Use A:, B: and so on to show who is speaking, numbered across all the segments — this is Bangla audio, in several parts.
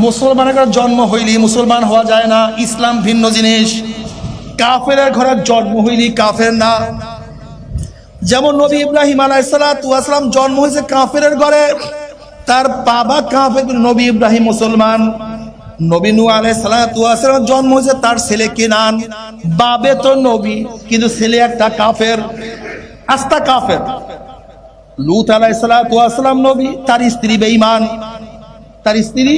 A: মুসলমানের জন্ম হইলি মুসলমান হওয়া যায় না, ইসলাম ভিন্ন জিনিস। কাফেরের ঘরে জন্ম হইলি কাফের না। যেমন নবী ইব্রাহিম আলাইহিস সালাম জন্ম হয়েছে কাফেরের ঘরে, তার বাবা কাফের, নবী ইব্রাহিম মুসলমান। নবী নূহ আলাইহিস সালাম জন্ম হয়েছে, তার ছেলে কেনান, বাবে তো নবী কিন্তু ছেলে একটা কাফের, আস্তা কাফের। লূত আলাইহিস সালাম নবী, তার স্ত্রী বেঈমান, তার স্ত্রী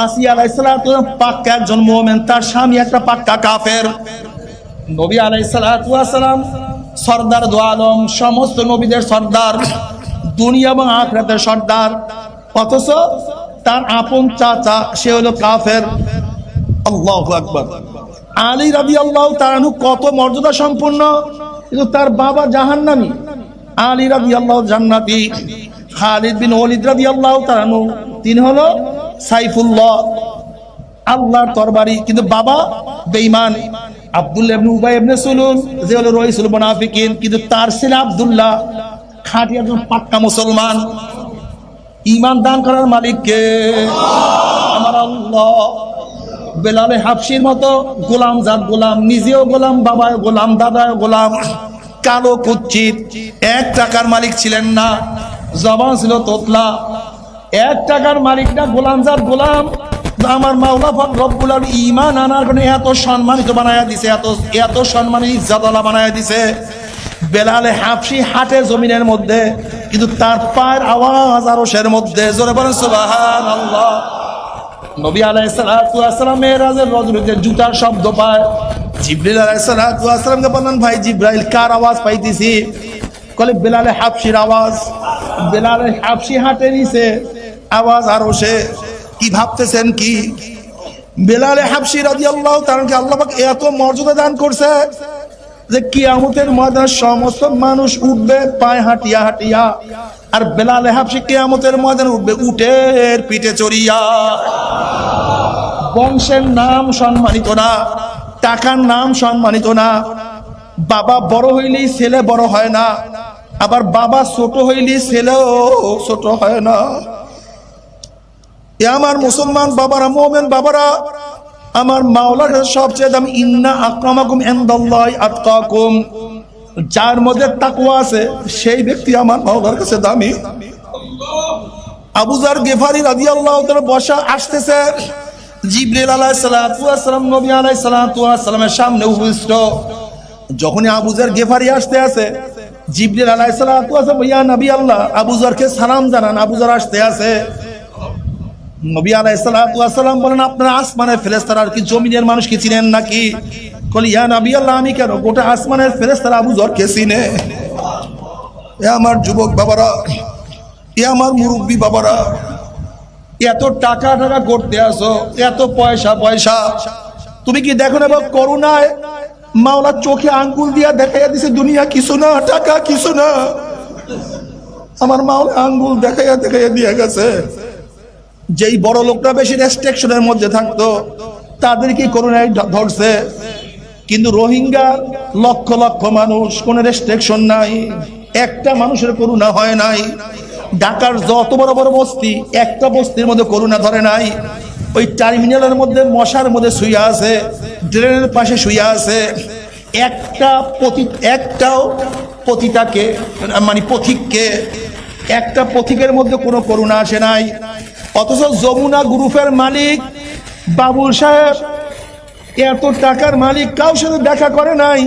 A: আসিয়া আলাইহিস সালাম পাক্কা একজন মুমিন, তার স্বামী একটা পাক্কা কাফের। নবী আলাইহিস সালাম সরদার দু আলম, সমস্ত নবীদের সর্দার, দুনিয়া এবং আখিরাতের সর্দার, অথচ তার আপন চাচা সে হলো কাফের। আল্লাহু আকবার। আলী রাদিয়াল্লাহু তাআলা আনহু কত মর্যাদা সম্পন্ন, কিন্তু তার বাবা জাহান্নামী। আলী রাদিয়াল্লাহু জান্নাতি। খালিদ বিন ওয়ালিদ রাদিয়াল্লাহু তাআলা আনহু তিনি হলো সাইফুল্লাহ, আল্লাহর তরবারি, কিন্তু বাবা বেঈমান। আব্দুল্লাহ ইবনে উবাই ইবনে সুলুল যে হলো রাইসুল মুনাফিকিন, কিন্তু তার ছেলে আব্দুল্লাহ খাঁটি একজন পাক্কা মুসলমান। ঈমান দান করার মালিক কে? আমার আল্লাহ। বেলালে হাবশির মতো গোলাম জাত গোলাম, নিজেও গোলাম, বাবাও গোলাম, দাদাও গোলাম, কালো কুচ্ছিত, 1 টাকার মালিক ছিলেন না, জবান ছিল তোতলা, 1 টাকার মালিক না, গোলাম জাত গোলাম। আমার মাওলা পাক রব্বুল আলামিন ঈমান আনার কারণে এত সম্মানিত বানায়া দিছে, এত সম্মানিত ইজ্জতওয়ালা বানায়া দিছে। বেলালে হাবশি হাটে জমিনের মধ্যে, কিন্তু তার পায়ের আওয়াজ আরশের মধ্যে। জোরে বলেন সুবহানাল্লাহ। নবী আলাইহিস সালাম মেরাজের রজনীতে জুতার শব্দ পায়। জিবরিল আলাইহিস সালামকে বললেন, ভাই জিবরাইল কার আওয়াজ পাইতেছি? বলে বেলালে হাবশির আওয়াজ। বেলালে হাবশি হাটে নিছে, আওয়াজ আরশে। কি ভাবতেছেন কি? বেলালে হাবশি রাদিয়াল্লাহু তাআলা আল্লাহ পাক এত মর্যাদা দান করছে যে কিয়ামতের ময়দানে সমস্ত মানুষ উঠবে পায়ে হাঁটিয়া হাঁটিয়া, আর বেলালে হাবশি কিয়ামতের ময়দানে উঠবে উটের পিঠে চড়িয়া। বংশের নাম সম্মানিত না, টাকার নাম সম্মানিত না। বাবা বড় হইলেই ছেলে বড় হয় না, আবার বাবা ছোট হইলেই ছেলেও ছোট হয় না। এ আমার মুসলমান বাবারা, মুমিন বাবারা, আমার মাওলার কাছে সবচেয়ে দামি, ইন্না আকরামাকুম ইনদাল্লাহি আতকাকুম। যার মধ্যে তাকওয়া আছে সেই ব্যক্তি আমার মাওলার কাছে দামি। আবু যার গিফারি রাদিয়াল্লাহু তাআলা বসা আসতেছে, জিবরিল আলাইহিস সালাম নবী আলাইহিস সালামের সামনে উপস্থিত। যখনই আবু যার গিফারি আসতে আছে, জিবরিল আলাইহিস সালাম, ইয়া নবী আল্লাহ, আবু যারকে সালাম জানান, আবু যার আসতে আছে। নবী আলাইহিস সালাম বলেন, আপনারা আসমানের ফেরেশতারা আর কি জমিনের মানুষ কি চিনেন নাকি? বলে, ইয়া নবী আল্লাহ, আমি কেন, গোটা আসমানের ফেরেশতারা আবু যারকে চিনে। এ আমার যুবক বাবারা, এ আমার মুরব্বী বাবারা, এত টাকা টাকা করতে আসো, এত পয়সা পয়সা, তুমি কি দেখো না করুণায় মাওলা চোখে আঙ্গুল দিয়া দেখাইয়া দিছে দুনিয়া কিছু না, টাকা কিছু না। আমার মাওলা আঙ্গুল দেখাইয়া দেখাইয়া দিয়া গেছে। যেই বড় লোকটা বেশি রেস্ট্রিকশনের মধ্যে থাকতো তাদেরকে করোনায় ধরছে, কিন্তু রোহিঙ্গা লক্ষ লক্ষ মানুষ, কোন রেস্ট্রিকশন নাই, একটা মানুষের করোনা হয় নাই। ঢাকার যত বড় বড় বস্তি, একটা বস্তির মধ্যে করোনা ধরে নাই। ওই টার্মিনালের মধ্যে মশার মধ্যে শুয়ে আছে, ড্রেনের পাশে শুয়ে আছে, একটাও পতিতাকে মানে পথিককে, একটা পথিকের মধ্যে কোনো করোনা আসে নাই। অথচ যমুনা গ্রুপের মালিক বাবুল সাহেব, এত টাকার মালিক, কারোর সাথে দেখা করে নাই।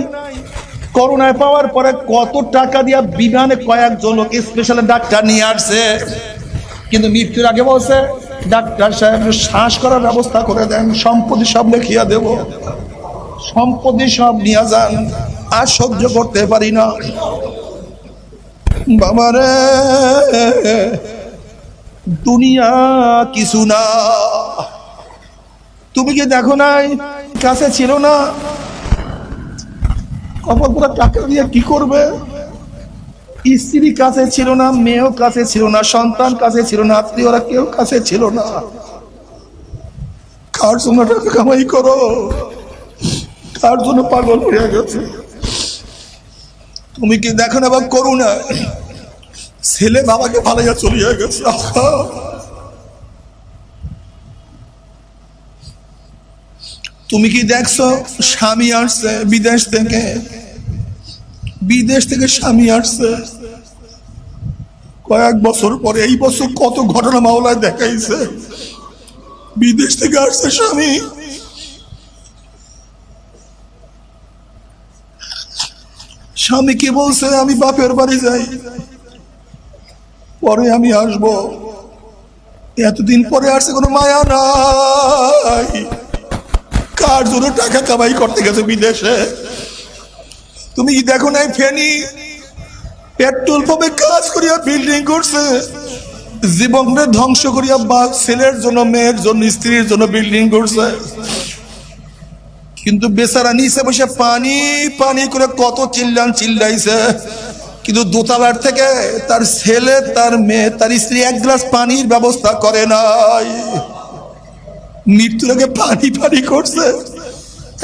A: করোনায় পাওয়ার পরে কত টাকা দিয়া বিমানে কয়েকজন লোক স্পেশাল ডাক্তার নিয়ে আসছে, কিন্তু মৃত্যুর আগে বলছে, ডাক্তার সাহেব শ্বাস করার ব্যবস্থা করে দেন, সম্পত্তি সব লিখিয়া দেব, সম্পত্তি সব নিয়ে যান, আর সহ্য করতে পারি না। বাবারে, দুনিয়া কিছু না। তুমি কি দেখো নাই, কাছে ছিল না, কপালপুরা টাকা দিয়ে কি করবে? স্ত্রী কাছে ছিল না, মেয়েও কাছে ছিল না, সন্তান কাছে ছিল না, আত্মীয়রা কেউ কাছে ছিল না। কার জন্য টাকা কামাই করো, কার জন্য পাগল হয়ে গেছে? তুমি কি দেখো না, বা করুণা ছেলে বাবাকে ভালাইয়া চলিয়া গেছে। তুমি কি দেখছো স্বামী আসছে বিদেশ থেকে স্বামী আসছে কয়েক বছর পরে, এই বছর কত ঘটনা মাওলায় দেখাইছে। বিদেশ থেকে আসছে স্বামী, স্বামী কি বলছে, আমি বাপের বাড়ি যাই, পরে আমি আসবো। এতদিন পরে আসছে, কোনো মায়া নাই। কার জন্য টাকা কামাই করতে গেছে বিদেশে? তুমি কি দেখো নাই ফেনী পেট্রোল পাম্পে কাজ করিয়া বিল্ডিং করছে, জীবনকে ধ্বংস করিয়া ছেলের জন্য, মেয়ের জন্য, স্ত্রীর জন্য বিল্ডিং করছে। কিন্তু বেচারা নিচে বসে পানি পানি করে কত চিল্লাইছে, কিন্তু দোতলার থেকে তার ছেলে, তার মেয়ে, তার স্ত্রী এক গ্লাস পানির ব্যবস্থা করে নাই। মৃত্যুর আগে পানি করছে,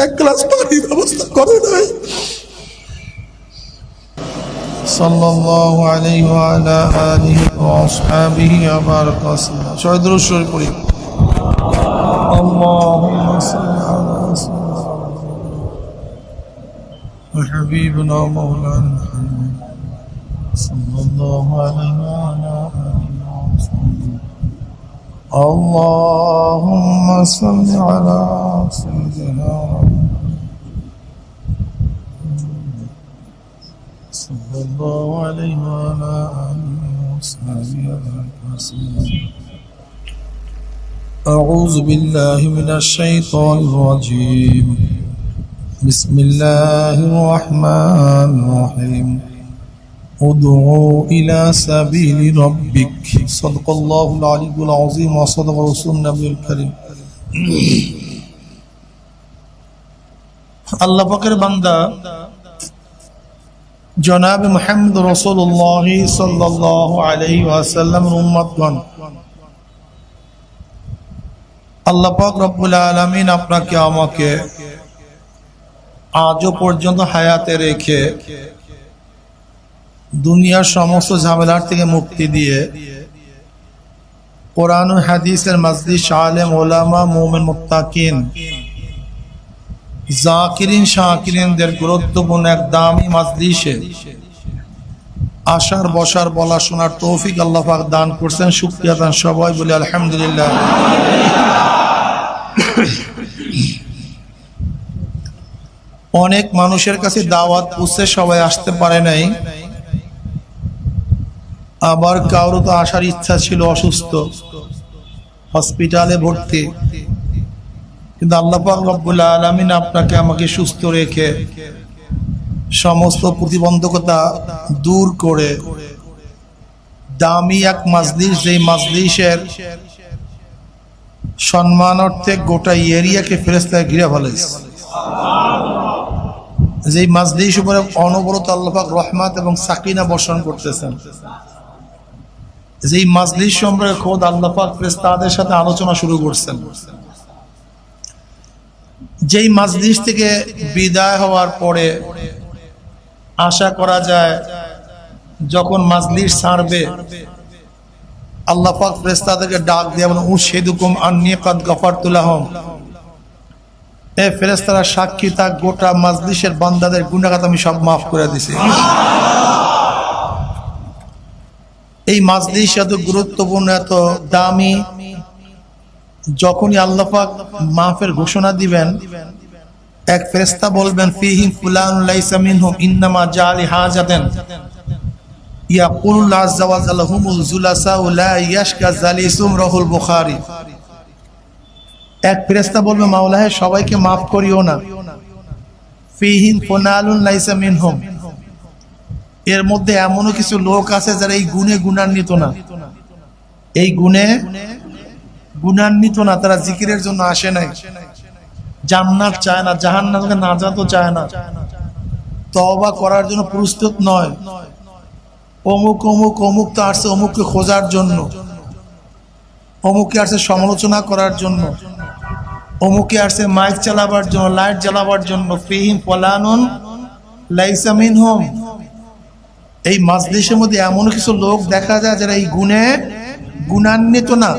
A: এক গ্লাস পানির ব্যবস্থা করে নাই। সাল্লাল্লাহু আলাইহি ওয়া আলা আলিহি ওয়া আসহাবিহি ওয়া বারাকা ওয়াসাল্লাম। শহীদ রসুল পড়ি। আল্লাহুম্মা সাল্লি আলা সাইয়্যিদিনা হাবিবিনা মাওলানা মুহাম্মদ সাল্লাল্লাহু আলাইহি ওয়া আলা আলিহি ওয়া আসহাবিহি। আল্লাহুম্মা সাল্লি আলা সাইয়্যিদিনা صلى الله عليه وعلى آله وصحبه وسلم. أعوذ بالله من الشيطان الرجيم. بسم الله الرحمن الرحيم. ادعوا إلى سبيل ربك. صدق الله العلي العظيم وصدق رسول النبي الكريم. আল্লাহ পাকের বান্দা জনাব মুহাম্মদ রাসূলুল্লাহ সাল্লাল্লাহু আলাইহি ওয়াসাল্লামের উম্মতগণ, আল্লাহ পাক রব্বুল আলামিন আপনাকে আমাকে আজও পর্যন্ত হায়াতে রেখে দুনিয়ার সমস্ত ঝামেলার থেকে মুক্তি দিয়ে কোরআন ও হাদিসের মজলিস, আলেম ওলামা, মুমিন মুত্তাকিন, জাকিরিন শাকিরিনদের গুরুত্বপূর্ণ এক দামি মজলিসে আসার, বসার, বলা, শোনার তৌফিক আল্লাহ পাক দান করছেন। শুকরিয়া দান সবাই বলে আলহামদুলিল্লাহ। অনেক মানুষের কাছে দাওয়াত পৌঁছে সবাই আসতে পারে নাই, আবার কারো তো আসার ইচ্ছা ছিল, অসুস্থ, হসপিটালে ভর্তি, কিন্তু আল্লাহ পাক রব্বুল আলামিন আপনাকে আমাকে সুস্থ রেখে সমস্ত প্রতিবন্ধকতা দূর করে দামি এক মাজলিস, যেই মাজলিসের সম্মানার্থে গোটা এরিয়াকে ফেরেশতায় ঘিরে ফেলেছে, যেই মাজলিস উপরে অনবরত আল্লাহ পাক রহমত এবং সাকিনা বর্ষণ করতেছেন, যেই মাজলিস সম্পর্কে খোদ আল্লাহ পাক ফেরেশতাদের সাথে আলোচনা শুরু করছেন, যেই মাজলিস থেকে বিদায় হওয়ার পরে আশা করা যায় যখন মাজলিস ছাড়বে আল্লাহ পাক ফেরেশতাদেরকে ডাক দিয়ে বলেন, উশহিদুকুম আন্নী কাদ গাফারতু লাহুম, এ ফেরেশতারা সাক্ষী থাক, গোটা মাজলিসের বান্দাদের গুনাহ আমি সব মাফ করে দিয়েছি। এই মাজলিস এত গুরুত্বপূর্ণ, এত দামি, যখনই আল্লাহ পাক মাফের ঘোষণা দিবেন, এক ফেরেশতা বলবেন, ফিহিম ফুলান লাইসা মিনহুম ইন্নামা জালি হাজাতান ইয়াকুলু আযজা ওয়া জাল্লা হুমুল জুলাসা লা ইয়াশকা জালিসুম, রাহুল বুখারী। এক ফেরেশতা বলবে, মাওলা হে সবাইকে মাফ করিও না, ফিহিম ফুলানুন লাইসা মিনহুম, এর মধ্যে এমনও কিছু লোক আছে যারা এই গুণে গুণান্বিত না, এই গুণে গুণান্বিত না, তারা জিকিরের জন্য আসে নাই, জান্নাত চায় না, জাহান্নামকে নাজাতও চায় না, তওবা করার জন্য প্রস্তুত নয়, অমুক অমুক অমুক তো আসছে অমুককে খোঁজার জন্য, অমুকে আসছে সমালোচনা করার জন্য, অমুকে আসছে মাইক চালাবার জন্য, লাইট জ্বালাবার জন্য। ফিহিম ফুলানুন লাইসা মিনহুম, এই মাজলিসের মধ্যে এমন কিছু লোক দেখা যায় যারা এই গুণে গুণান্বিত না।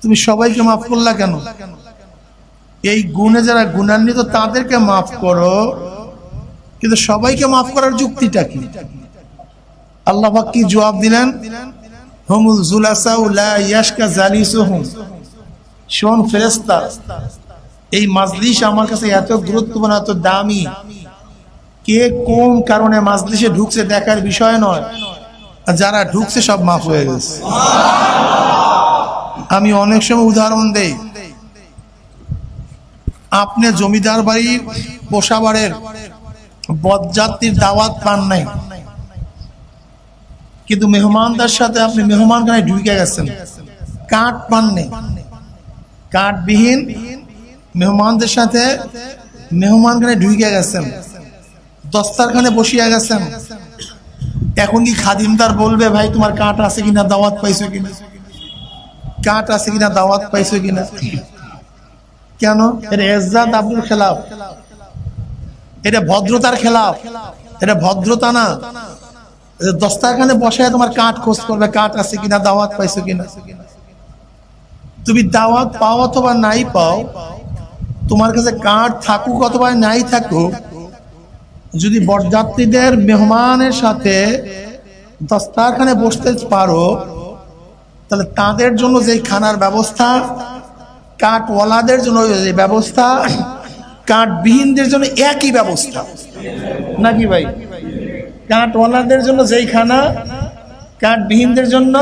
A: তুমি সবাইকে মাফ করলা কেন? এই গুণে যারা গুণান্বিত তাদেরকে মাফ করো, কিন্তু সবাইকে মাফ করার যুক্তিটা কি? আল্লাহ পাক কি জবাব দিলেন? হুমুল জুলাসাউ লা ইয়াশকা জালিসুহুম। শোন ফেরেশতা, এই মাজলিস আমার কাছে এত গুরুত্বপূর্ণ, এত দামি, কে কোন কারণে মাজলিসে ঢুকছে দেখার বিষয় নয়, যারা ঢুকছে সব মাফ হয়ে গেছে। আমি অনেক সময় উদাহরণ দেই, আপনি জমিদার বাড়ির পোষাবাড়ের বরযাত্রীর দাওয়াত পান নাই, কিন্তু মেহমানদের সাথে আপনি মেহমানখানায় ঢুকে গেছেন, কার্ড পান নেই, কার্ডবিহীন মেহমানদের সাথে মেহমানখানায় ঢুকে গেছেন, দস্তারখানে বসিয়া গেছেন। এখন কি খাদিমদার বলবে ভাই তোমার কার্ড আছে কিনা, দাওয়াত পাইছো কিনা, কার্ড আছে কিনা, দাওয়াত পাইছো কিনা? কেন? এটা ইজ্জত আব্দুল খেলাফ, এটা ভদ্রতার খেলাফ, এটা ভদ্রতা না। দস্তারখানে বসায় তোমার কার্ড খোঁজ করবে, কার্ড আছে কিনা, দাওয়াত পাইছো কিনা। তুমি দাওয়াত পাও অথবা নাই পাও, তোমার কাছে কার্ড থাকুক অথবা নাই থাকুক, যদি বরযাত্রীদের মেহমানের সাথে দস্তারখানে বসতে পারো, তাহলে তাদের জন্য যে খানার ব্যবস্থা, কার্ডওয়ালাদের জন্য যে ব্যবস্থা, কার্ডবিহীনদের জন্য একই ব্যবস্থা নাকি ভাই? কার্ডওয়ালাদের জন্য যেই খানা, কার্ডবিহীনদের জন্য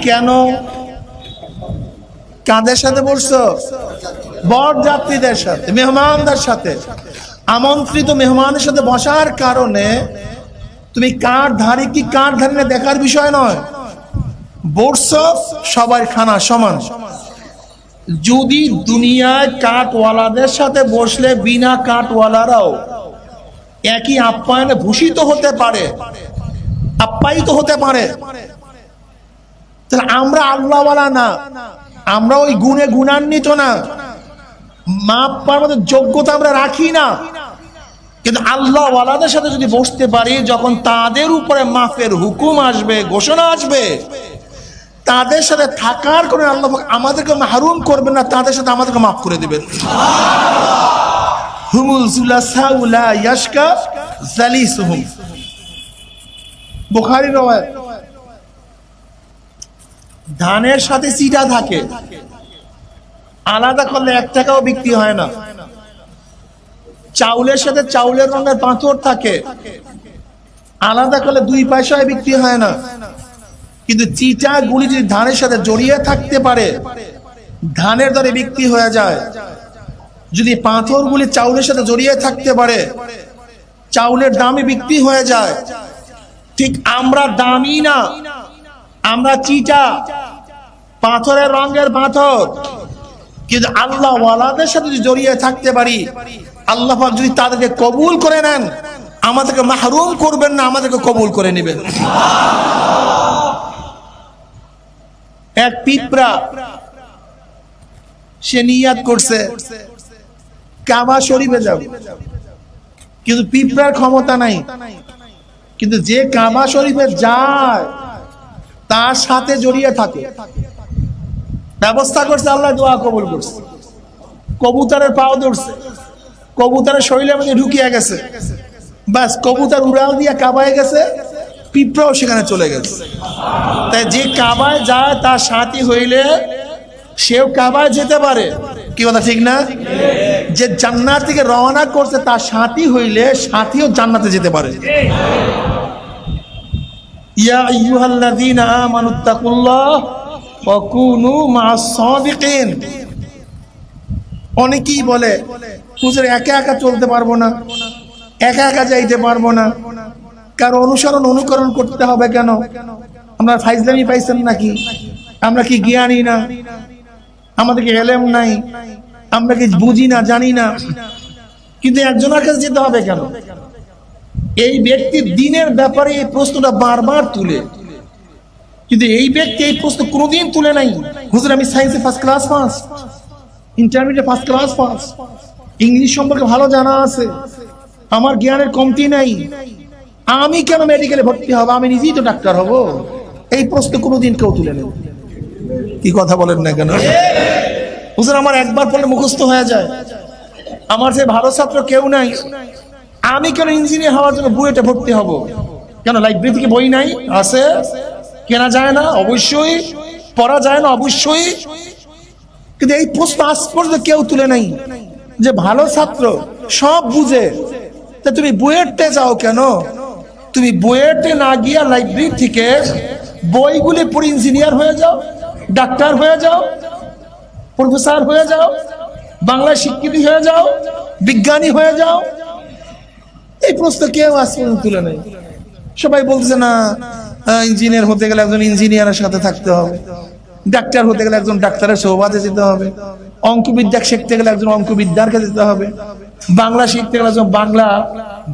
A: কেন? কাদের সাথে বসছো? বরযাত্রীদের সাথে, মেহমানদের সাথে। আমন্ত্রিত মেহমানের সাথে বসার কারণে তুমি কার্ডধারী কি কার্ডধারী না দেখার বিষয় নয়, বসছো, সবার খানা সমান। যদি দুনিয়ায় কার্ডওয়ালাদের সাথে বসলে বিনা কার্ডওয়ালারাও একই আপ্যায়নে ভূষিত হতে পারে, আপ্যায়িত হতে পারে, তাহলে আমরা আল্লাহওয়ালা না, আমরা ওই গুণে গুণান্বিত না, মাপ পাওয়ার মতো যোগ্যতা আমরা রাখি না। কিন্তু আল্লাহওয়ালাদের সাথে যদি বসতে পারি, যখন তাদের উপরে মাফের হুকুম আসবে, ঘোষণা আসবে, তাদের সাথে থাকার কারণে আল্লাহ আমাদেরকে মাহরুম করবেন না, তাদের সাথে আমাদেরকে মাফ করে দিবেন। হুমুল জুলাসাউ লা ইয়াশকা জালিসুহুম, বুখারীর রওয়ায়াত। ধানের সাথে চিটা থাকে, আলাদা করলে 1 টাকাও বিক্রি হয় না। চাউলের সাথে চাউলের রঙের পাথর থাকে, আলাদা করলে 2 পয়সায় বিক্রি হয় না। কিন্তু চিটা গুলি যদি ধানের সাথে জড়িয়ে থাকতে পারে, ধানের দরে বিক্রি হয়ে যায়। যদি পাথরগুলি চাউলের সাথে জড়িয়ে থাকতে পারে, চাউলের দামে বিক্রি হয়ে যায়। ঠিক আমরা দামি না, আমরা চিটা, পাথরের রঙের পাথর, কিন্তু আল্লাহ ওয়ালাদের সাথে যদি জড়িয়ে থাকতে পারি, আল্লাহ পাক যদি তাদেরকে কবুল করে নেন, আমাদেরকে মাহরুম করবেন না, আমাদেরকে কবুল করে নেবেন। এক পিঁপড়া, সে নিয়াত করছে কাবা শরীফে যাবে, কিন্তু পিঁপড়ার ক্ষমতা নাই। কিন্তু যে কাবা শরীফে যায় তার সাথে জড়িয়ে থাকে, ব্যবস্থা করছে, আল্লাহ দোয়া কবুল করছে। কবুতরের পাও ধরছে, কবুতরের শরীরের মধ্যে ঢুকিয়ে গেছে, বাস কবুতর উড়াল দিয়ে কাবায় গেছে, পিঁপড়াও সেখানে চলে গেছে। তাই যে কাবায় যায় তার সাথী হইলে সেও কাবায় যেতে পারে, কি কথা ঠিক না? যে জান্নাত থেকে রওনা করছে তার সাথী হইলে সাথীও জান্নাতে যেতে পারে। ইয়া আইয়ুহাল্লাযীনা আমানুত্তাকুল্লাহ ওয়া কুনু মা'আস সাদিকিন। অনেকেই বলে হুজুর একা একা চলতে পারবো না, একা একা যাইতে পারবো না, কারো অনুকরণ করতে হবে কেন? আমরা ফাইজলামি পাইছেন নাকি? আমরা কি জ্ঞানী না? আমাদের কি এলেম নাই? আমরা কি বুঝি না, জানি না? কিন্তু একজনের কাছে যেতে হবে কেন? এই ব্যক্তি দিনের ব্যাপারে এই প্রশ্নটা বারবার তুলে, কিন্তু এই ব্যক্তি এই প্রশ্ন কোনোদিন তুলে নাই। হুজুর আমি সায়েন্সে first class pass, intermediate first class pass, English সম্পর্কে ভালো জানা আছে, আমার জ্ঞানের কমতি নাই, আমি কেন মেডিকেলে ভর্তি হব? আমি নিজেই তো ডাক্তার হব। এই প্রশ্ন কোনোদিন কেউ তুলে নেই। কি কথা বলেন না কেন? হুজুর আমার একবার পড়লে মুখস্থ হয়ে যায়, আমার যে ভালো ছাত্র কেউ নাই, আমি কেন ইঞ্জিনিয়ার হওয়ার জন্য বুয়েটে ভর্তি হব? কেন লাইব্রেরি থেকে বই নাই? আছে, কেনা যায় না? অবশ্যই। পড়া যায় না? অবশ্যই। কিন্তু এই প্রশ্ন আজ পর্যন্ত কেউ তুলে নাই যে ভালো ছাত্র সব বুঝে, তা তুমি বুয়েটে যাও কেন? তুমি বুয়েটে না গিয়া লাইব্রেরি থেকে বইগুলি পড়ে ইঞ্জিনিয়ার হয়ে যাও, ডাক্তার হয়ে যাও, প্রফেসর হয়ে যাও, বাংলা শিক্ষিত হয়ে যাও, বিজ্ঞানী হয়ে যাও। এই প্রশ্ন কেউ আজ পর্যন্ত তুলে নেই। সবাই বলছে না, ইঞ্জিনিয়ার হতে গেলে একজন ইঞ্জিনিয়ারের সাথে থাকতে হবে, ডাক্তার হতে গেলে একজন ডাক্তারের সহবাদে যেতে হবে, অঙ্কবিদ্যা শিখতে গেলে একজন অঙ্কবিদ্যারকে যেতে হবে, বাংলা শিখতে গেলে একজন বাংলা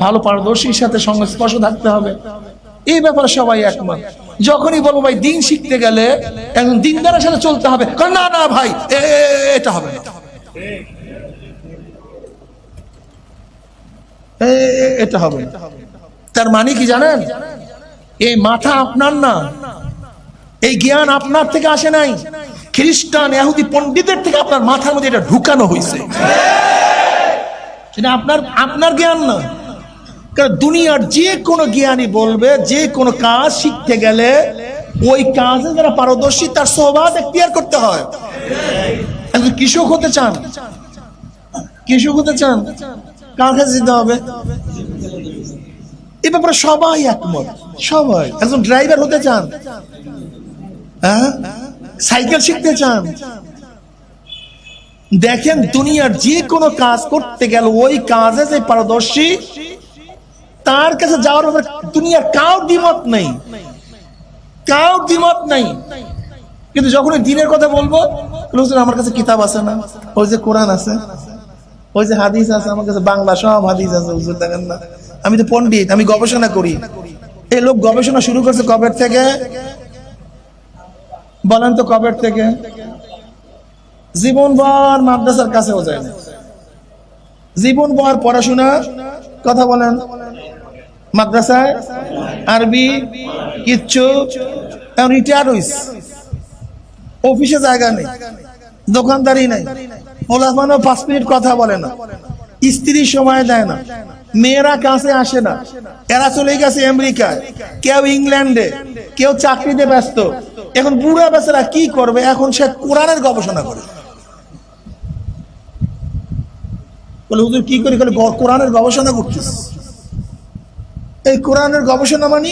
A: ভালো পারদর্শীর সাথে সংস্পর্শ থাকতে হবে। এই ব্যাপারে সবাই একমত। যখনই বলবো ভাই দিন শিখতে গেলে একজন দিনদারের সাথে চলতে হবে, না না ভাই এটা হবে না, এটা হবে না। তার মানে কি জানেন? এই মাথা আপনার না, এই জ্ঞান আপনার থেকে আসে নাই, খ্রিস্টান ইহুদি পণ্ডিতের থেকে আপনার মাথার মধ্যে এটা ঢুকানো হয়েছে। এটা আপনার জ্ঞান না। কারণ দুনিয়ার যে কোনো জ্ঞানী বলবে যে কোনো কাজ শিখতে গেলে ওই কাজে যারা পারদর্শী তার স্বভাব এখতিয়ার করতে হয়। একজন কৃষক হতে চান, কার কাছে যেতে হবে? এ ব্যাপারে সবাই একমত, সবাই। একজন ড্রাইভার হতে চান, সাইকেল শিখতে চান, দেখেন দুনিয়ার যে কোনো কাজ করতে গেলে ওই কাজে যে পারদর্শী তার কাছে যাওয়ার ব্যাপারে দুনিয়ার কারোর দ্বিমত নেই, কিন্তু যখন দিনের কথা বলবো, আমার কাছে কিতাব আছে না, ওই যে কোরআন আছে, ওই যে হাদিস আছে, আমার কাছে বাংলা সব হাদিস আছে, হুজুর দেখেন না, আমি তো পণ্ডিত, আমি গবেষণা করি। এই লোক গবেষণা শুরু করছে কবের থেকে বলেন তো? কবের থেকে? জীবনভর মাদ্রাসার কাছেও যায় না, জীবনভর পড়াশোনা, কথা বলেন, মাদ্রাসায় আরবি কিচ্ছু, রিটায়ার হইছে, অফিসে জায়গা নেই, দোকানদারি নাই, ওলামানো 5 মিনিট কথা বলে না, স্ত্রী সময় দেয় না, মেয়েরা কাছে আসে না, এরা চলে গেছে আমেরিকায়, কেউ ইংল্যান্ডে, কেউ চাকরিতে ব্যস্ত। এখন বুড়া বেচারা কি করবে? এখন সে কোরআনের গবেষণা করে। বলে হুজুর কি করি? কোরআনের গবেষণা করছিস। এই কোরআনের গবেষণা মানে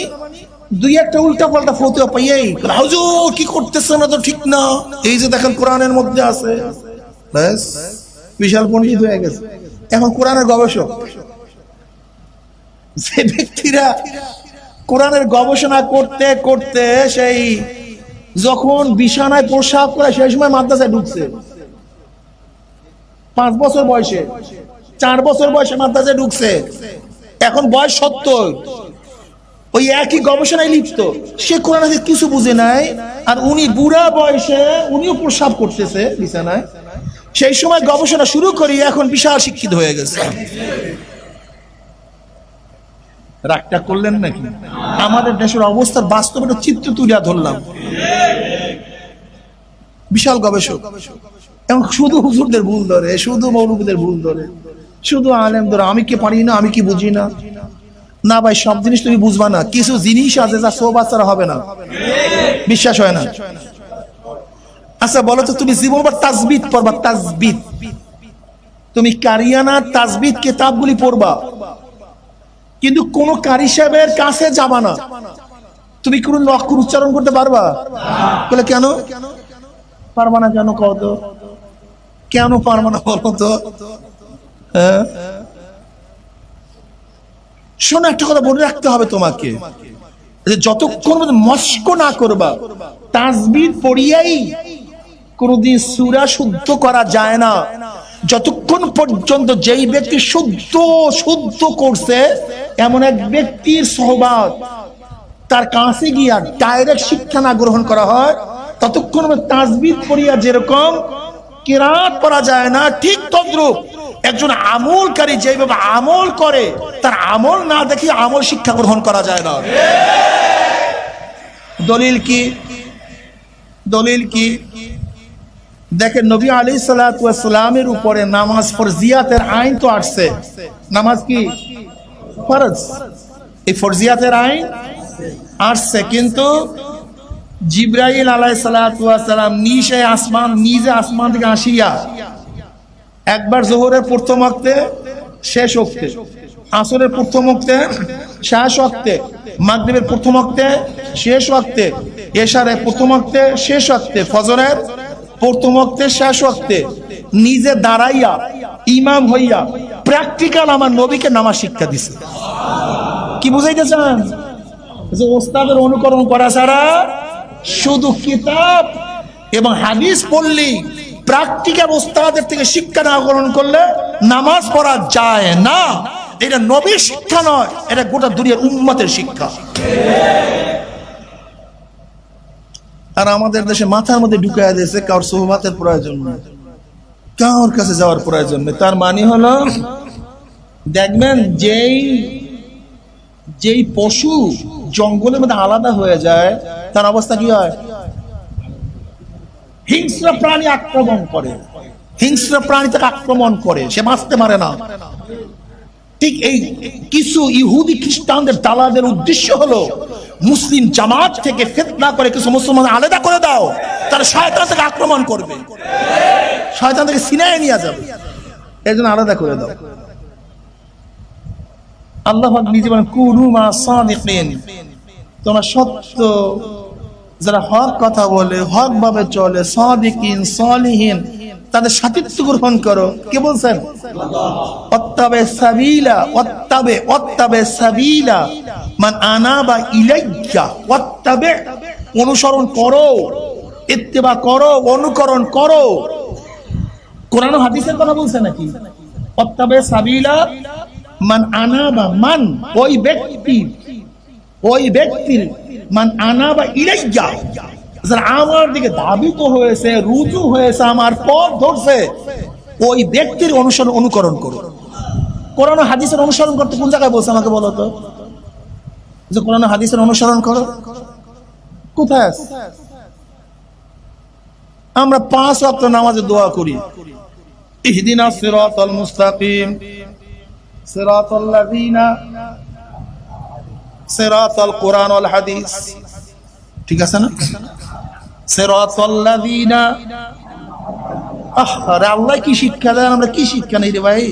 A: দুই একটা উল্টা পাল্টা ফতোয়া পাইয়াই হুজুর কি করতেছে না তো ঠিক না, এই যে দেখেন কোরআনের মধ্যে আছে, ব্যাস বিশাল পণ্ডিত হয়ে গেছে। এখন কোরআনের গবেষক। যে ব্যক্তিরা কোরআনের গবেষণা করতে করতে সেই যখন বিছানায় প্রসাব করে সেই সময় মাদ্রাসায় ঢুকছে, 5 বছর বয়সে, 4 বছর বয়সে মাদ্রাসায় ঢুকছে, এখন বয়স 70, ওই একই গবেষণায় লিপ্ত। সে কোরআন হাদিস কিছু বুঝে নাই, আর উনি বুড়া বয়সে উনিও প্রসাব করতেছে বিছানায়। সেই সময় গবেষণা শুরু করি, এখন বিশাল শিক্ষিত হয়ে গেছে। রাগটা করলেন নাকি? আমাদের দেশের অবস্থার বাস্তব একটা চিত্র তুলিয়া ধরলাম। বিশাল গবেষক, এবং শুধু হুজুরদের ভুল ধরে, শুধু মৌলবীদের ভুল ধরে, শুধু আলেম ধরে। আমি কি পারি না, আমি কি বুঝি না? না ভাই, সব জিনিস তুমি বুঝবা না। কিছু জিনিস আছে যা সব বাচ্চারা হবে না, বিশ্বাস হয় না। আচ্ছা বলো তো, তুমি জীবনভর তাজবিদ পড়বা, তাজবিদ, তুমি কারিয়ানা তাজবিদ কিতাবগুলি পড়বা, কিন্তু কোন কারি সাহেবের কাছে যাবা না। তুমি কোন অক্ষর উচ্চারণ করতে পারবা? বলে কেন পারবা না? কেন কত? কেন পারবা না বলো তো? শোনো, একটা কথা বলে রাখতে হবে তোমাকে, যতক্ষণ মস্ক না করবা তাজবিদ পড়িয়াই কোনদিন সূরা শুদ্ধ করা যায় না। যতক্ষণ পর্যন্ত যেই ব্যক্তি শুদ্ধ করছে এমন এক ব্যক্তির সহবাদ তার কাছে গিয়া ডাইরেক্ট শিক্ষা না গ্রহণ করা হয়, ততক্ষণ তাজবিদ পড়িয়া যেরকম কিরাত করা যায় না, ঠিক তদ্রূপ একজন আমলকারী যেভাবে আমল করে তার আমল না দেখে আমল শিক্ষা গ্রহণ করা যায় না। দলিল কি? দেখেন নবী আলাইহিস সালাতু ওয়াস সালামের উপরে নামাজ ফরজিয়াতের আইন তো আসছে। নামাজ কি ফরজ, এই ফরজিয়াতের আইন আসছে, কিন্তু জিবরাইল আলাইহিস সালাতু ওয়াস সালাম নিজে আসমান থেকে আসিয়া একবার যোহরের প্রথম ওয়াক্তে, শেষ ওয়াক্তে, আসরের প্রথম ওয়াক্তে, শেষ ওয়াক্তে, মাগরিবের প্রথম ওয়াক্তে, শেষ ওয়াক্তে, এশারের প্রথম ওয়াক্তে, শেষ ওয়াক্তে, ফজরের প্রথম ওয়াক্তে, শেষ ওয়াক্তে নিজে দাঁড়াইয়া ইমাম হইয়া প্র্যাকটিক্যাল আমার নবীকে নামাজ শিক্ষা দিছে। কি বুঝাইতে চান? যে ওস্তাদের অনুকরণ করা ছাড়া শুধু কিতাব এবং হাদিস পড়লেই, প্র্যাকটিক্যাল ওস্তাদের থেকে শিক্ষা না গ্রহণ করলে নামাজ পড়া যায় না। এটা নবীর শিক্ষা নয়, এটা গোটা দুনিয়ার উম্মতের শিক্ষা। আর আমাদের দেশে মাথার মধ্যে ঢুকাইয়া দিয়েছে কারোর সোহবাতের প্রয়োজন নেই, কারোর কাছে যাওয়ার প্রয়োজন নেই। তার মানে হলো, দেখবেন যেই পশু জঙ্গলের মধ্যে আলাদা হয়ে যায় তার অবস্থা কি হয়? হিংস্র প্রাণী আক্রমণ করে, হিংস্র প্রাণী তাকে আক্রমণ করে, সে বাঁচতে পারে না। ঠিক এই কিছু ইহুদি খ্রিস্টানদের দালালদের উদ্দেশ্য হলো মুসলিম জামাত থেকে ফিতনা করে কিছু মুসলমান আলাদা করে দাও, তারা শয়তান থেকে আক্রমণ করবে, শয়তান থেকে ছিনিয়ে নিয়ে যাবে, এর জন্য আলাদা করে দাও। আল্লাহ পাক নিজে বলেন কুনু মা সাদিকিন, তোমরা সত্য, যারা হক কথা বলে, হক ভাবে চলে, সাদিকিন সালিহিন, তাদের সাথীত্ব গ্রহণ করো। কে বলছেন? ওয়াত্তাবে সাবিলা, ওয়াত্তাবে সাবিলা মান আনাবা ইলাইয়া, ওয়াত্তাবে অনুসরণ করো, ইত্তেবা করো, অনুকরণ করো। কোরআন ও হাদিসের কথা বলছে নাকি? ওয়াত্তাবে সাবিলা মান আনাবা, মান ওই ব্যক্তির, মান আনাবা ইলাইয়া, যারা আমার দিকে ধাবিত হয়েছে, রুজু হয়েছে, আমার পথ ধরছে, ওই ব্যক্তির অনুকরণ করো। কোরআন ও হাদিসের অনুসরণ করতে কোন জায়গায় বলছে আমাকে বলো তো, যে কোরআন ও হাদিসের অনুসরণ করো? কোথায় আছে? আমরা 5 ওয়াক্ত নামাজে দোয়া করি, ইহদিনাস সিরাতাল মুস্তাকিম, সিরাতাল কোরআন ওয়াল হাদিস, ঠিক আছে না? সিরাতাল্লাযীনা, আরে আল্লাহ কি শিক্ষা দেন, আমরা কি শিক্ষা নেই রে ভাই?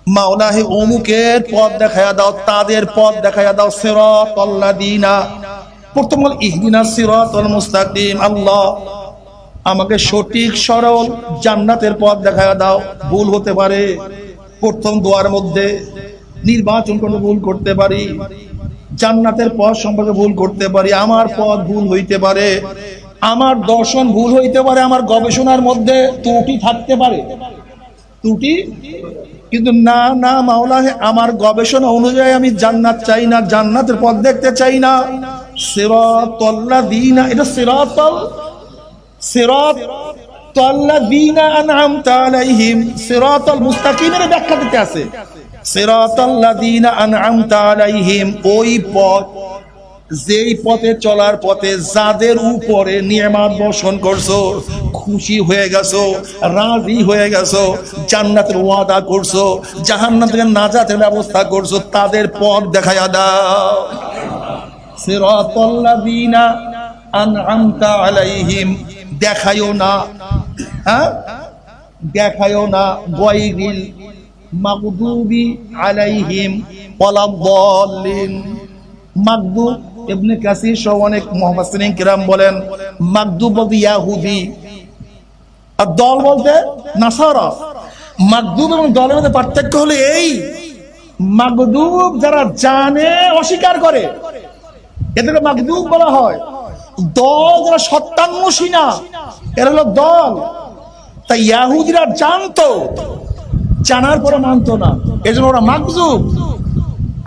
A: মাওলা হে অমুকের পথ দেখায়া দাও, তাদের পথ দেখায়া দাও। সিরাতাল্লাযীনা, প্রথম বল ইহদিনাস সিরাতাল মুস্তাকিম, আল্লাহ আমাকে সঠিক সরল জান্নাতের পথ দেখায়া দাও। ভুল হতে পারে, প্রথম দোয়ার মধ্যে নির্বাচন করতে ভুল করতে পারি, জান্নাতের পথ সম্পর্কে ভুল করতে পারি, আমার পথ ভুল হইতে পারে, আমার দর্শন ভুল হইতে পারে, আমার গবেষণার মধ্যে ত্রুটি থাকতে পারে, ত্রুটি। কিন্তু না না মাওলা, আমার গবেষণা অনুযায়ী আমি জান্নাত চাই না, জান্নাতের পথ দেখতে চাই না। সিরাতাল্লাযীনা, এটা সিরাতাল্লাযীনা আনআমতা আলাইহিম, সিরাতাল মুস্তাকিমের ব্যাখ্যা দিতে আছে। সিরাতাল্লাযীনা আনআমতা আলাইহিম, ওই পথ, যেই পথে চলার পথে যাদের উপরে নিয়ামত বর্ষণ করছো, খুশি হয়ে গেছো, রাজি হয়ে গেছো, জান্নাতের ওয়াদা করছো, জাহান্নাম থেকে নাজাতের ব্যবস্থা করছো, তাদের পথ দেখায়া দাও। সিরাতাল্লাযীনা আনআমতা আলাইহিম, দেখায়ও না, হ্যাঁ দেখায়ও না গায়রিল মাগদুবি আলাইহিম ওয়ালাদ-দাল্লিন। মাগদুব, ইবনে কাসির সহ অনেক মুফাসসিরিন কিরাম বলেন মাগদুব বলতে ইয়াহুদি, আর দল বলতে নাসারা। মাগদুব এবং দলের মধ্যে পার্থক্য হলো এই, মাগদুব যারা জানে অস্বীকার করে, এদেরকে মাগদুব বলা হয়। দল যারা সত্যান্বেষী না, এরা হলো দল। তাই ইহুদিরা জানতো, জানার পরে মানতো না, এজন্য ওরা মাগদুব।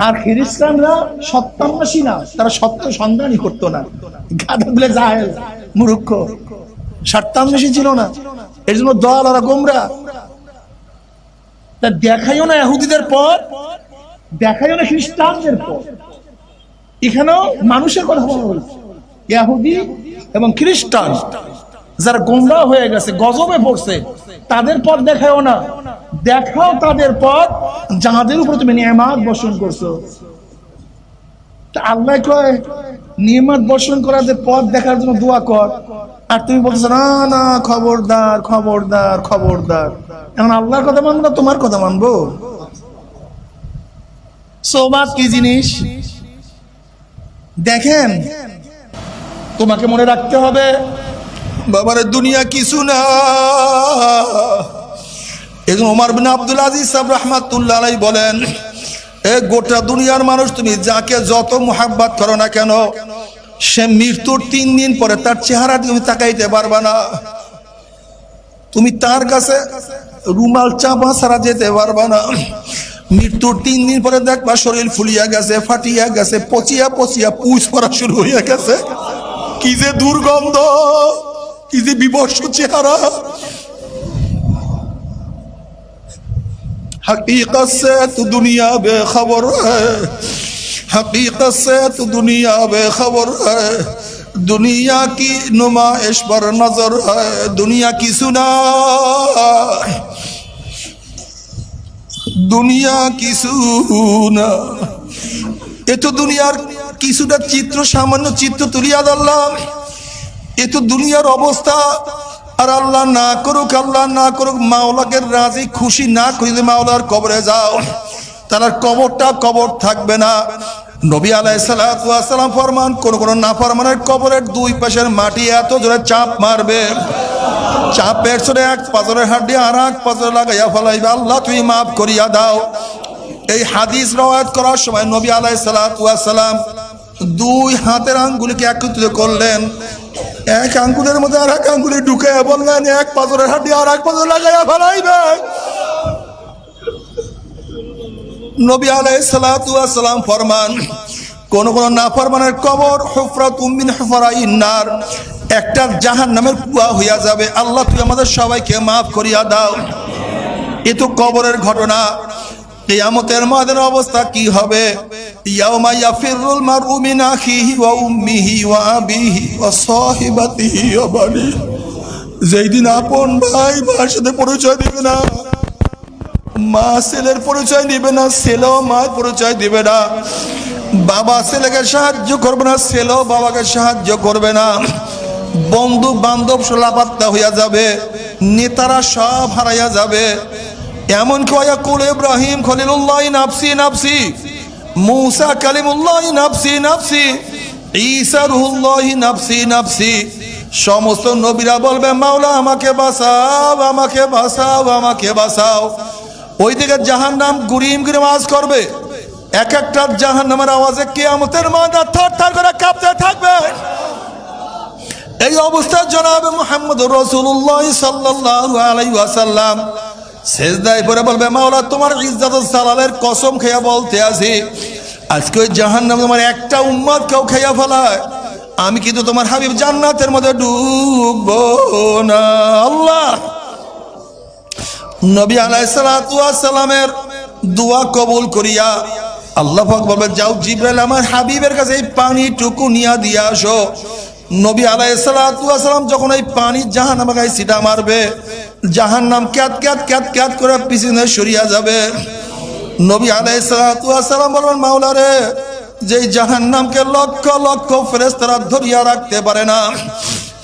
A: আর খ্রিস্টানরা সত্যান্বেষী না, তারা সত্য সন্ধানই করতো না, গাধা বলে জাহেল মূর্খ, সত্যান্বেষী ছিল না, এর জন্য দল, ওরা গোমরা। তা দেখাইও না ইহুদিদের পথ, দেখাইও না খ্রিস্টানদের পথ। এখানেও মানুষের কথা বলা হয়েছে, ইহুদি এবং খ্রিস্টান যারা গোমরাহ হয়ে গেছে, গজবে পড়ছে, তাদের পথ দেখাও না, দেখাও তাদের পথ যাদের উপর তুমি নিয়ামত বর্ষণ করছো। আল্লাহ কয় নিয়ামত বর্ষণ করাদের পথ দেখার জন্য দোয়া কর, আর তুমি বলছো না না খবরদার খবরদার খবরদার। এখন আল্লাহর কথা মানবো না তোমার কথা মানবো? সোহবাত কি জিনিস দেখেন, তোমাকে মনে রাখতে হবে বাবারে দুনিয়া কিছু না। এজন্য ওমর বিন আব্দুল আজিজ সাহেব রাহমাতুল্লাহ আলাইহি বলেন, এ গোটা দুনিয়ার মানুষ তুমি যাকে যত মুহাব্বত করো না কেন, সে মৃত্যুর 3 দিন পরে তার চেহারা তুমি তাকাইতে পারবা না। তুমি তার কাছে রুমাল চাপা ছাড়া যেতে পারবা না। মৃত্যুর 3 দিন পরে দেখবা শরীর ফুলিয়া গেছে, ফাটিয়া গেছে, পচিয়া পচিয়া পুষ পড়া শুরু হইয়া গেছে। কি যে দুর্গন্ধ, কি যে বিভৎস চেহারা। हकीकत से तो दुनिया बेखबर है, हकीकत से तो दुनिया बेखबर है, दुनिया की नुमाइश पर नजर है, दुनिया की सुना दुनिया की सुना। ये तो दुनियार কিছুটা চিত্র, সামান্য চিত্র তুলিয়া ধরলাম। এ তো দুনিয়ার অবস্থা। আর আল্লাহ না করুক মাওলাকে রাজি খুশি না করিলে মাওলার কবরে যাও, তার কবরটা কবর থাকবে না। নবী আলাইহিস সালাতু ওয়াস সালাম ফরমান, কোন নাফরমানের কবরের 2 পাশের মাটি এত জোরে চাপ মারবে, চাপের জোরে এক পাজরের হাড্ডি আর এক পাজরে লাগাইয়া ফেলাইবে, আল্লাহ তুমি মাফ করিয়া দাও। এই হাদিস রওয়ায়াত করার সময় নবী আলাইহিস সালাতু ওয়াস সালাম 2 হাতের আঙ্গুলকে একত্রিত করলেন, এক আঙ্গুলের মধ্যে আর এক আঙ্গুলে ঢুকে বললেন, এক পাজরের হাড্ডি আর এক পাজরে লাগাইয়া ফেলাইবে। নবী আলাইহিস সালাতু ওয়াস সালাম ফরমান, কোন নাফরমানের কবর হুফরাতুম মিন হুফরাইন নার, একটা জাহান্নামের কুয়া হইয়া যাবে। আল্লাহ তুই আমাদের সবাইকে মাফ করিয়া দাও। এ তো কবরের ঘটনা। কিয়ামতের ময়দানের অবস্থা কি হবে? ইয়াউমা ইয়াফিরুল মারউ মিন আখিহি ওয়া উম্মিহি ওয়া আবিহি ওয়া সাহিবাতিহি ওয়া বানিহি, যেই দিন আপন ভাই ভাইয়ের সাথে পরিচয় দিবে না, মা ছেলের পরিচয় দিবে না, ছেলেও মায়ের পরিচয় দিবে না, বাবা ছেলেকে সাহায্য করবে না, ছেলেও বাবাকে সাহায্য করবে না, বন্ধু বান্ধব লাপাত্তা হইয়া যাবে, নেতারা সব হারাইয়া যাবে। এমনকি ওয়াকুল ইব্রাহিম খলিলুল্লাহ নাফসি নাফসি, মুসা কালিমুল্লাহ নাফসি নাফসি, ঈসা রুহুল্লাহ নাফসি নাফসি। সমস্ত নবীরা বলবে, মাওলা আমাকে বাঁচাও, আমাকে বাঁচাও, আমাকে বাঁচাও। ওইদিকে জাহান্নাম গুরিম গুরিম আওয়াজ করবে, এক একটা জাহান্নামের আওয়াজে কিয়ামতের ময়দান থরথর করে কাঁপতে থাকবে। এই অবস্থায় জনাবে মুহাম্মদুর রাসূলুল্লাহ সাল্লাল্লাহু আলাইহি ওয়াসাল্লাম সেজদায় পড়ে বলবে, মাওলা তোমার ইজ্জত ও জালালের কসম খেয়ে বলতে আছি, আজকে ওই জাহান্নাম তোমার একটা উম্মত কেউ খেয়ে ফেলায়, আমি কিন্তু তোমার হাবিব জান্নাতের মধ্যে ঢুকবো না। আল্লাহ নবী আলাইহিস সালাতু ওয়াস সালামের দোয়া কবুল করিয়া আল্লাহ পাক বলবে, যাও জিবরাইল আমার হাবিবের কাছে এই পানিটুকু নিয়ে দিয়ে আসো। নবী আলাইহিস সালাতু ওয়াস সালাম যখন এই পানি জাহান্নামে গায়ে ছিটা মারবে, জাহান্নাম ক্যাত ক্যাত ক্যাত ক্যাত করে পিছনে সরিয়া যাবে। নবী আলাইহিস সালাতু ওয়াস সালাম বলবেন, মাওলা রে, যেই জাহান্নামকে লক্ষ লক্ষ ফেরেশতারা ধরিয়া রাখতে পারে না,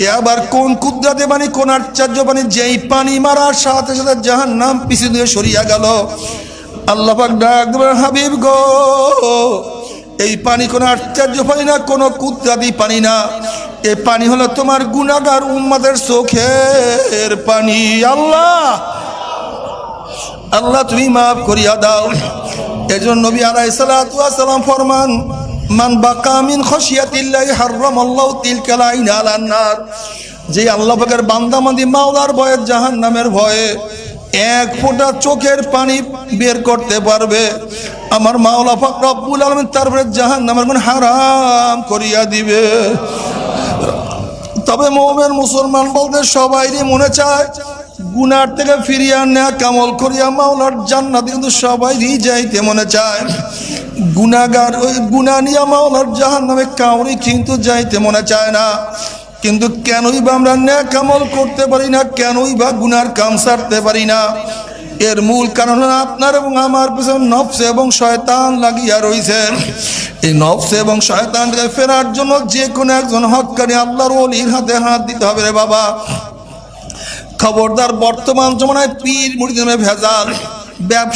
A: এ আবার কোন কুদরতে পানি, কোন আশ্চর্য পানি, যেই পানি মারার সাথে সাথে জাহান্নাম পিছু দিয়ে সরিয়া গেল। আল্লাহ পাক ডাক দেবেন, হাবিব গো, এই পানি কোন আশ্চর্য পানি না, কোন কুদরতি পানি না, এই পানি হলো তোমার গুনাহগার উম্মতের চোখের পানি। আল্লাহ আল্লাহ তুমি মাফ করিয়া দাও। এজন্য নবী আলাইহিস সালাতু ওয়াস সালাম ফরমান, মান বাকা মিন খাশিয়াতিল্লাহি হারামাল্লাহু তিলকাল আইন আলান নার, যে আল্লাহ পাকের বান্দা বান্দি মাওলার ভয়ে, জাহান্নামের ভয়ে এক ফোঁটা চোখের পানি বের করতে পারবে, আমার মাওলা পাক রব্বুল আলামিন তারপরে জাহান্নামের গুনাহ হারাম করিয়া দিবে। তবে মুমিন মুসলমান বলতে সবাইরই মনে চায় গুনার থেকে ফিরিয়া নেক আমল করিয়া মাওলার জান্নাতে, কিন্তু সবাইরই যাইতে মনে চায়। গুনাহগার ওই গুনাহ নিয়ে মাওলার জাহান্নামে কাউরি কিন্তু যাইতে মনে চায় না। কিন্তু কেনই বা আমরা নেক আমল করতে পারি না, কেনই বা গুনার কাম ছাড়তে পারি না? এর মূল কারণ হলো আপনার এবং আমার পিছনে নফস এবং শয়তান লাগিয়া রয়েছে। এই নফস এবং শয়তানকে ফেরার জন্য যে কোনো একজন হক্কানি আল্লাহর ওলির হাতে হাত দিতে হবে রে বাবা। খবরদার, বর্তমান জমানায় পীর মুরিদের ভেজাল, ব্যবসা